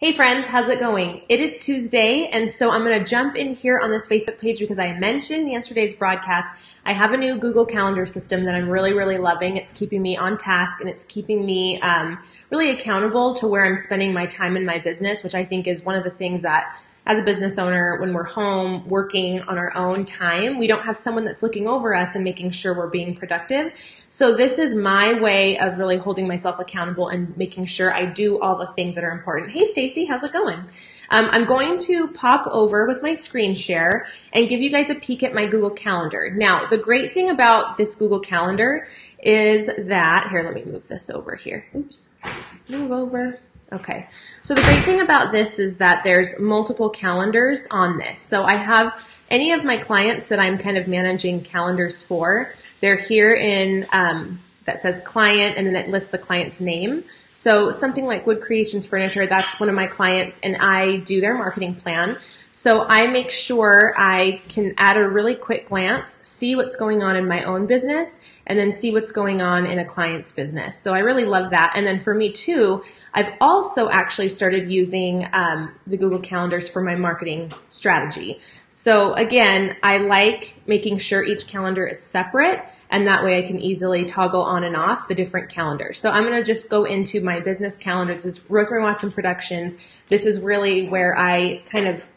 Hey friends, how's it going? It is Tuesday, and so I'm going to jump in here on this Facebook page because I mentioned in yesterday's broadcast I have a new Google Calendar system that I'm really loving. It's keeping me on task and it's keeping me really accountable to where I'm spending my time in my business, which I think is one of the things that as a business owner, when we're home working on our own time, we don't have someone that's looking over us and making sure we're being productive. So this is my way of really holding myself accountable and making sure I do all the things that are important. Hey Stacy, how's it going? I'm going to pop over with my screen share and give you guys a peek at my Google Calendar. Now, the great thing about this Google Calendar is that, here, let me move this over here. Oops, move over. Okay, so the great thing about this is that there's multiple calendars on this. So I have any of my clients that I'm kind of managing calendars for. They're here in, that says client, and then it lists the client's name. So something like Wood Creations Furniture, that's one of my clients, and I do their marketing plan. So I make sure I can at a really quick glance see what's going on in my own business and then see what's going on in a client's business. So I really love that. And then for me too, I've also actually started using the Google Calendars for my marketing strategy. So again, I like making sure each calendar is separate, and that way I can easily toggle on and off the different calendars. So I'm going to just go into my business calendar. This is Rosemary Watson Productions. This is really where I kind of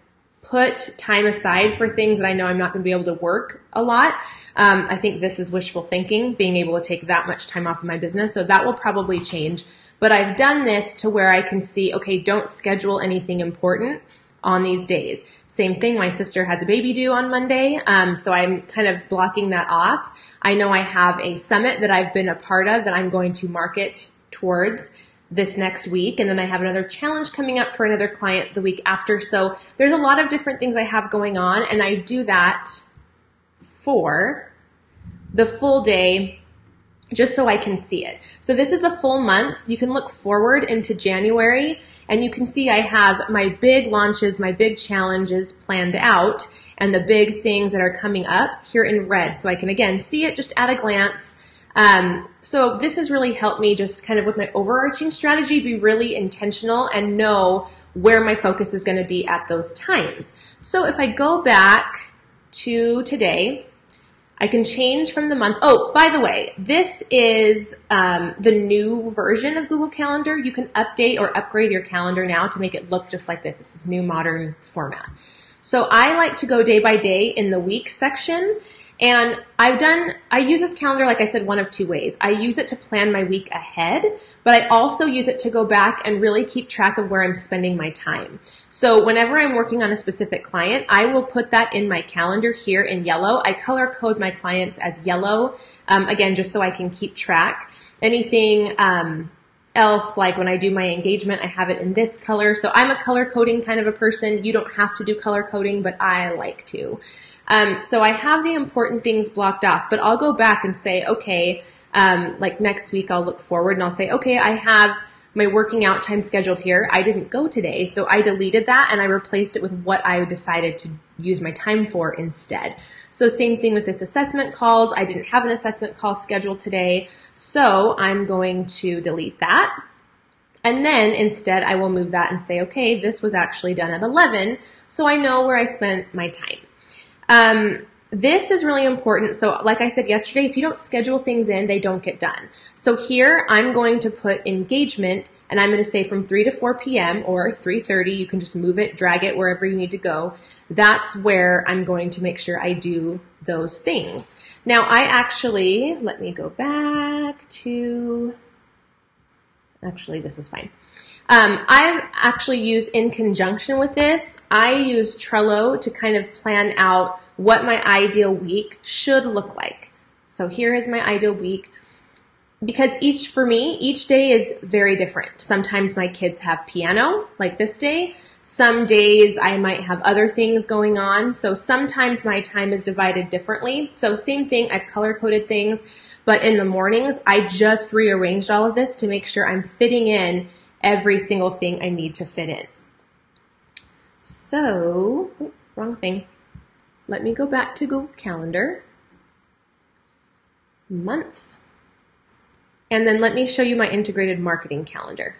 put time aside for things that I know I'm not going to be able to work a lot. I think this is wishful thinking, being able to take that much time off of my business. So that will probably change. But I've done this to where I can see, okay, don't schedule anything important on these days. Same thing, my sister has a baby due on Monday, so I'm kind of blocking that off. I know I have a summit that I've been a part of that I'm going to market towards this next week, and then I have another challenge coming up for another client the week after. So there's a lot of different things I have going on, and I do that for the full day just so I can see it. So this is the full month. You can look forward into January, and you can see I have my big launches, my big challenges planned out, and the big things that are coming up here in red. So I can again see it just at a glance. So this has really helped me just kind of with my overarching strategy, be really intentional and know where my focus is going to be at those times. So if I go back to today, I can change from the month. Oh, by the way, this is the new version of Google Calendar. You can update or upgrade your calendar now to make it look just like this. It's this new modern format. So I like to go day by day in the week section. And I use this calendar, like I said, one of two ways. I use it to plan my week ahead, but I also use it to go back and really keep track of where I'm spending my time. So whenever I'm working on a specific client, I will put that in my calendar here in yellow. I color code my clients as yellow, again, just so I can keep track. Anything else, like when I do my engagement, I have it in this color. So I'm a color coding kind of a person. You don't have to do color coding, but I like to. So I have the important things blocked off, but I'll go back and say, okay, like next week I'll look forward and I'll say, okay, I have my working out time scheduled here. I didn't go today, so I deleted that and I replaced it with what I decided to use my time for instead. So same thing with this assessment calls. I didn't have an assessment call scheduled today, so I'm going to delete that. And then instead I will move that and say, okay, this was actually done at 11, so I know where I spent my time. This is really important. So like I said yesterday, if you don't schedule things in, they don't get done. So here I'm going to put engagement, and I'm going to say from 3 to 4 p.m. or 3:30. You can just move it, drag it wherever you need to go. That's where I'm going to make sure I do those things. Now I actually, let me go back to, actually this is fine. I've actually used in conjunction with this, I use Trello to kind of plan out what my ideal week should look like. So here is my ideal week. Because for me, each day is very different. Sometimes my kids have piano, like this day. Some days I might have other things going on. So sometimes my time is divided differently. So same thing, I've color-coded things. But in the mornings, I just rearranged all of this to make sure I'm fitting in every single thing I need to fit in. So, wrong thing. Let me go back to Google Calendar. Month. And then let me show you my integrated marketing calendar.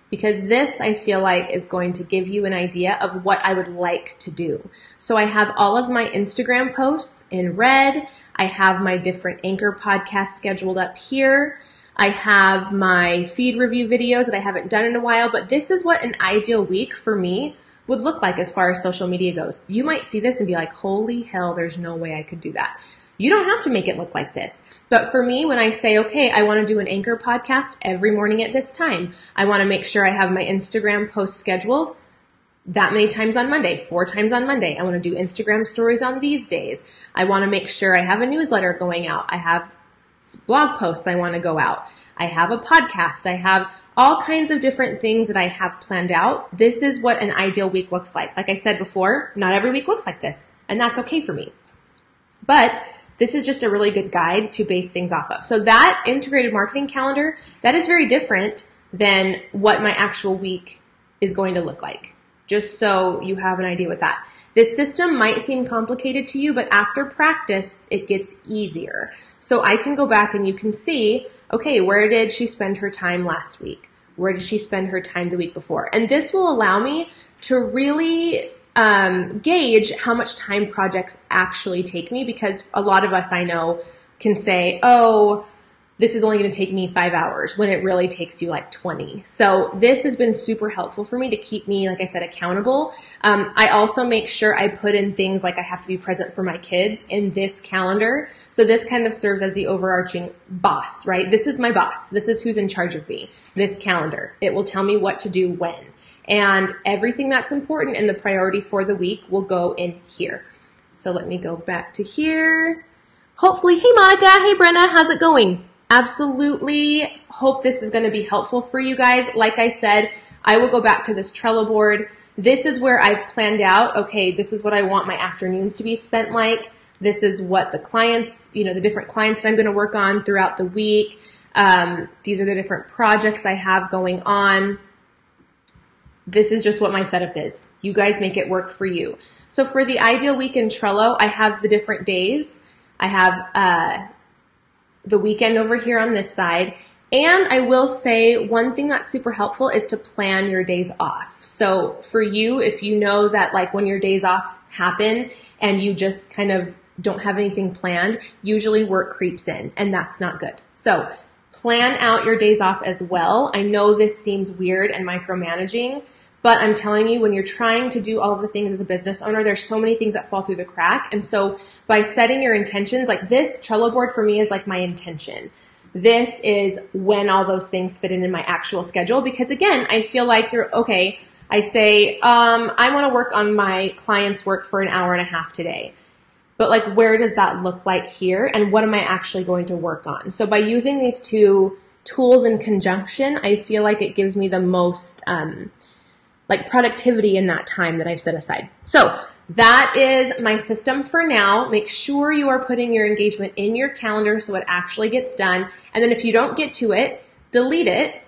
because this I feel like is going to give you an idea of what I would like to do. So I have all of my Instagram posts in red. I have my different Anchor podcasts scheduled up here. I have my feed review videos that I haven't done in a while, but this is what an ideal week for me would look like as far as social media goes. You might see this and be like, holy hell, there's no way I could do that. You don't have to make it look like this. But for me, when I say, okay, I want to do an Anchor podcast every morning at this time, I want to make sure I have my Instagram posts scheduled that many times on Monday, 4 times on Monday. I want to do Instagram stories on these days. I want to make sure I have a newsletter going out. I have blog posts I want to go out. I have a podcast. I have all kinds of different things that I have planned out. This is what an ideal week looks like. Like I said before, not every week looks like this, and that's okay for me. But this is just a really good guide to base things off of. So that integrated marketing calendar, that is very different than what my actual week is going to look like. Just so you have an idea with that. This system might seem complicated to you, but after practice, it gets easier. So I can go back and you can see, okay, where did she spend her time last week? Where did she spend her time the week before? And this will allow me to really gauge how much time projects actually take me, because a lot of us I know can say, oh, this is only going to take me 5 hours when it really takes you like 20. So this has been super helpful for me to keep me, like I said, accountable. I also make sure I put in things like I have to be present for my kids in this calendar. So this kind of serves as the overarching boss, right? This is my boss. This is who's in charge of me. This calendar. It will tell me what to do when. And everything that's important and the priority for the week will go in here. So let me go back to here. Hopefully, hey Monica, hey Brenna, how's it going? Absolutely hope this is going to be helpful for you guys. Like I said, I will go back to this Trello board. This is where I've planned out, okay, this is what I want my afternoons to be spent like. This is what the clients, the different clients that I'm going to work on throughout the week. These are the different projects I have going on. This is just what my setup is. You guys make it work for you. So for the ideal week in Trello, I have the different days. I have the weekend over here on this side. And I will say one thing that's super helpful is to plan your days off. So for you, if you know that like when your days off happen and you just kind of don't have anything planned, usually work creeps in, and that's not good. So plan out your days off as well. I know this seems weird and micromanaging, but I'm telling you, when you're trying to do all of the things as a business owner, there's so many things that fall through the crack. And so by setting your intentions, like this Trello board for me is like my intention. This is when all those things fit in my actual schedule. Because again, I feel like I say, I want to work on my client's work for an hour and a half today. But like, where does that look like here? And what am I actually going to work on? So by using these two tools in conjunction, I feel like it gives me the most, productivity in that time that I've set aside. So that is my system for now. Make sure you are putting your engagement in your calendar so it actually gets done. And then if you don't get to it, delete it.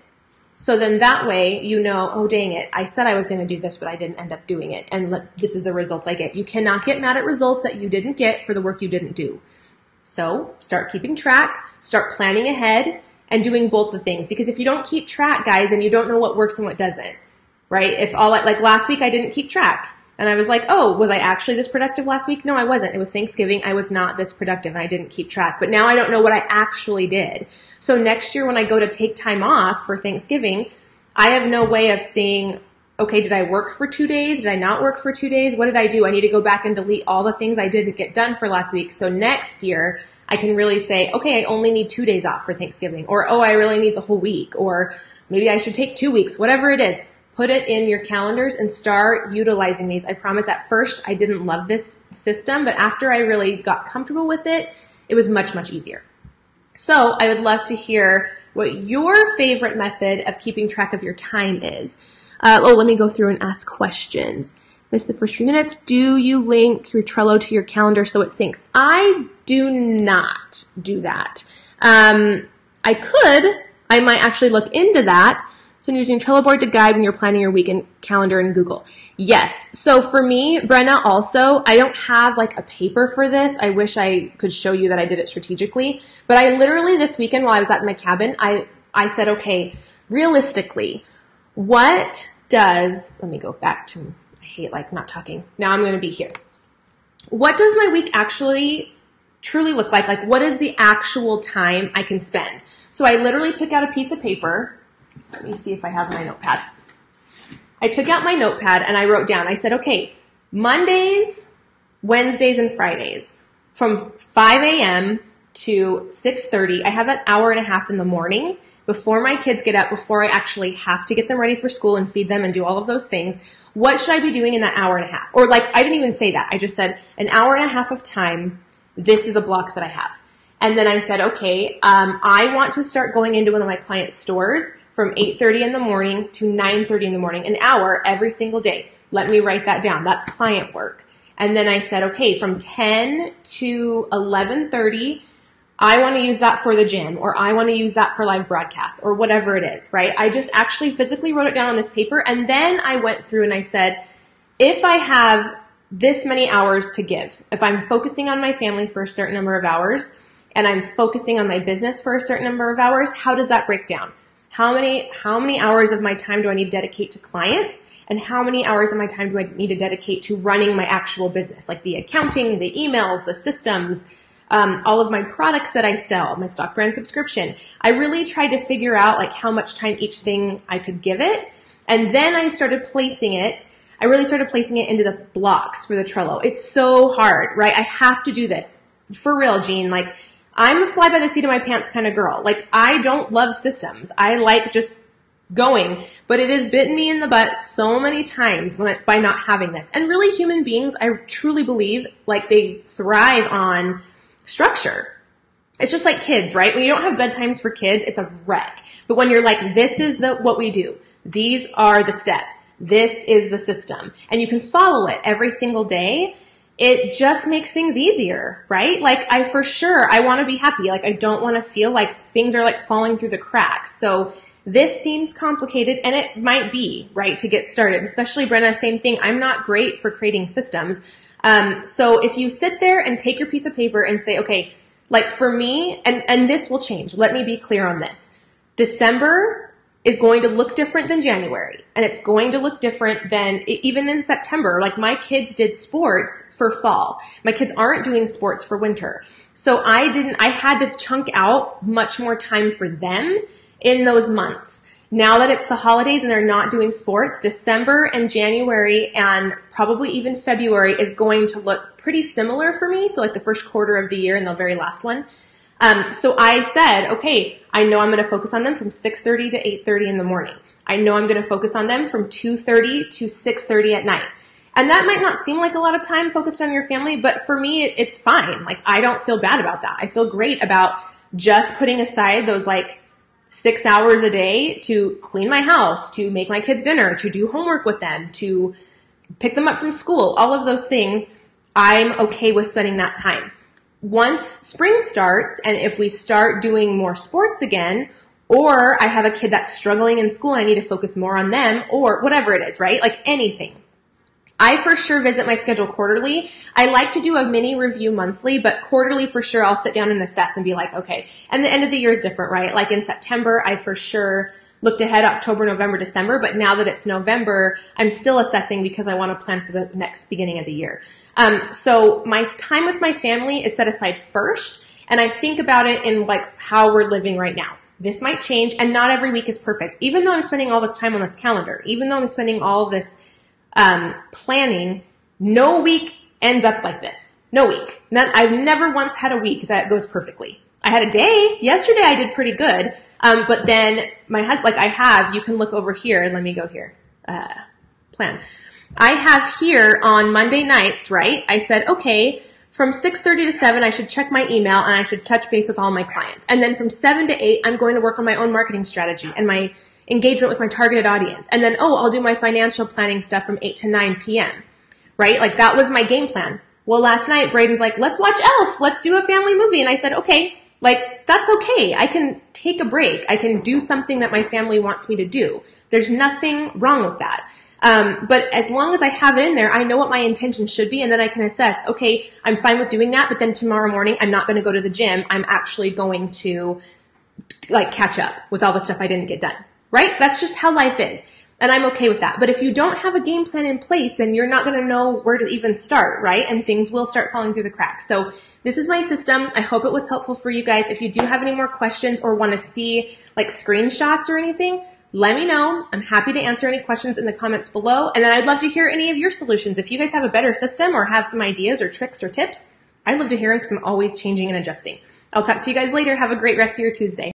So then that way, oh, dang it. I said I was going to do this, but I didn't end up doing it. And this is the results I get. You cannot get mad at results that you didn't get for the work you didn't do. So start keeping track, start planning ahead, and doing both the things. Because if you don't keep track, guys, and you don't know what works and what doesn't, right? If like last week I didn't keep track. And I was like, oh, was I actually this productive last week? No, I wasn't. It was Thanksgiving. I was not this productive and I didn't keep track. But now I don't know what I actually did. So next year when I go to take time off for Thanksgiving, I have no way of seeing, okay, did I work for 2 days? Did I not work for 2 days? What did I do? I need to go back and delete all the things I didn't get done for last week. So next year I can really say, okay, I only need 2 days off for Thanksgiving. Or, oh, I really need the whole week. Or maybe I should take 2 weeks, whatever it is. Put it in your calendars and start utilizing these. I promise at first I didn't love this system, but after I really got comfortable with it, it was much, much easier. So I would love to hear what your favorite method of keeping track of your time is. Let me go through and ask questions. Missed the first few minutes. Do you link your Trello to your calendar so it syncs? I do not do that. I might actually look into that. So you're using Trello board to guide when you're planning your weekend calendar in Google. Yes. So for me, Brenna, also, I don't have like a paper for this. I wish I could show you that I did it strategically. But I literally this weekend while I was at my cabin, I said, okay, realistically, let me go back to, I hate like not talking. Now I'm going to be here. What does my week actually truly look like? Like, what is the actual time I can spend? So I literally took out a piece of paper. Let me see if I have my notepad. I took out my notepad and I wrote down, I said, okay, Mondays, Wednesdays, and Fridays from 5 a.m. to 6:30, I have an hour and a half in the morning before my kids get up, before I actually have to get them ready for school and feed them and do all of those things. What should I be doing in that hour and a half? Or like, I didn't even say that. I just said an hour and a half of time. This is a block that I have. And then I said, okay, I want to start going into one of my client stores from 8:30 in the morning to 9:30 in the morning, an hour every single day. Let me write that down. That's client work. And then I said, okay, from 10 to 11:30, I want to use that for the gym, or I want to use that for live broadcasts, or whatever it is, right? I just actually physically wrote it down on this paper, and then I went through and I said, if I have this many hours to give, if I'm focusing on my family for a certain number of hours, and I'm focusing on my business for a certain number of hours, how does that break down? How many hours of my time do I need to dedicate to clients? And how many hours of my time do I need to dedicate to running my actual business, like the accounting, the emails, the systems, all of my products that I sell, my stock brand subscription. I really tried to figure out like how much time each thing I could give it. And then I started placing it. I really started placing it into the blocks for the Trello. It's so hard, right? I have to do this. For real, Jean. Like, I'm a fly by the seat of my pants kind of girl. Like, I don't love systems. I like just going, but it has bitten me in the butt so many times by not having this. And really, human beings, I truly believe, like, they thrive on structure. It's just like kids, right? When you don't have bedtimes for kids, it's a wreck. But when you're like, this is what we do. These are the steps. This is the system. And you can follow it every single day. It just makes things easier, right? Like, I want to be happy. Like, I don't want to feel like things are like falling through the cracks. So this seems complicated, and it might be, right, to get started. Especially Brenna, same thing. I'm not great for creating systems. So if you sit there and take your piece of paper and say, okay, like for me, and this will change. Let me be clear on this. December is going to look different than January, and it's going to look different than even in September. Like, my kids did sports for fall. My kids aren't doing sports for winter. So I had to chunk out much more time for them in those months. Now that it's the holidays and they're not doing sports, December and January and probably even February is going to look pretty similar for me. So like the first quarter of the year and the very last one. So I said, okay, I know I'm going to focus on them from 6:30 to 8:30 in the morning. I know I'm going to focus on them from 2:30 to 6:30 at night. And that might not seem like a lot of time focused on your family, but for me, it's fine. Like, I don't feel bad about that. I feel great about just putting aside those like 6 hours a day to clean my house, to make my kids dinner, to do homework with them, to pick them up from school, all of those things. I'm okay with spending that time. Once spring starts, and if we start doing more sports again, or I have a kid that's struggling in school, I need to focus more on them, or whatever it is, right? Like anything. I for sure visit my schedule quarterly. I like to do a mini review monthly, but quarterly for sure I'll sit down and assess and be like, okay. And the end of the year is different, right? Like in September, I for sure looked ahead October, November, December, but now that it's November, I'm still assessing because I want to plan for the next beginning of the year. So my time with my family is set aside first, and I think about it in like how we're living right now. This might change, and not every week is perfect. Even though I'm spending all this time on this calendar, even though I'm spending all of this planning, no week ends up like this. No week. I've never once had a week that goes perfectly. I had a day. Yesterday I did pretty good. But then my husband, you can look over here. Let me go here. Plan. I have here on Monday nights, right? I said, okay, from 6:30 to 7, I should check my email and I should touch base with all my clients. And then from 7 to 8, I'm going to work on my own marketing strategy and my engagement with my targeted audience. And then, I'll do my financial planning stuff from 8 to 9 p.m., right? Like, that was my game plan. Well, last night, Braden's like, let's watch Elf. Let's do a family movie. And I said, okay, like, that's okay. I can take a break. I can do something that my family wants me to do. There's nothing wrong with that. But as long as I have it in there, I know what my intention should be, and then I can assess, okay, I'm fine with doing that, but then tomorrow morning, I'm not going to go to the gym. I'm actually going to, like, catch up with all the stuff I didn't get done. Right? That's just how life is. And I'm okay with that. But if you don't have a game plan in place, then you're not going to know where to even start, right? And things will start falling through the cracks. So this is my system. I hope it was helpful for you guys. If you do have any more questions or want to see like screenshots or anything, let me know. I'm happy to answer any questions in the comments below. And then I'd love to hear any of your solutions. If you guys have a better system or have some ideas or tricks or tips, I'd love to hear them because I'm always changing and adjusting. I'll talk to you guys later. Have a great rest of your Tuesday.